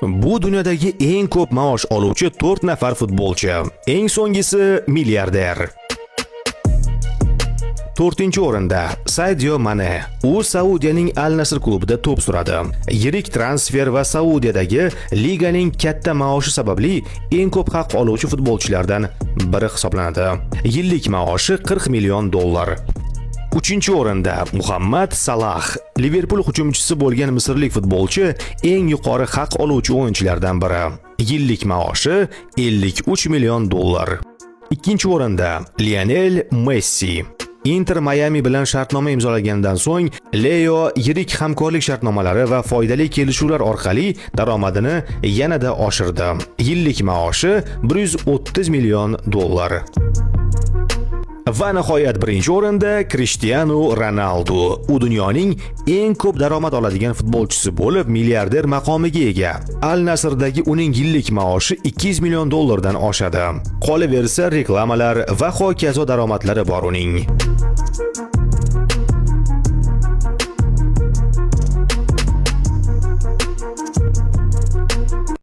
Bu dunyodagi eng ko'p maosh oluvchi 4 nafar futbolchi. Eng so'nggisi milliarder. 4-o'rinda Sadio Mane. U Saudiyaning Al Nasr klubida to'p suradi. Yirik transfer va Saudiyadagi liganing katta maoshi sababli eng ko'p haq oluvchi futbolchilardan biri hisoblanadi. Yillik maoshi $40 million. 3-o'rinda Muhammad Salah. Liverpool hujumchisi bo'lgan misrlik futbolchi eng yuqori haq oluvchi o'yinchilardan biri. Yillik maoshi $53 million. 2-o'rinda Lionel Messi. Inter Miami bilan shartnoma imzolagandan so'ng Leo yirik hamkorlik shartnomalari va foydali kelishuvlar orqali daromadini yanada oshirdi. Yillik maoshi $130 million. Va nihoyat 1-o'rinda Cristiano Ronaldo. U dunyoning eng ko'p daromad oladigan futbolchisi bo'lib, milliarder maqomiga ega. Al Nasrdagi uning yillik maoshi $200 million dan oshadi. Qolaversa reklamalar va hokazo daromadlari bor uning.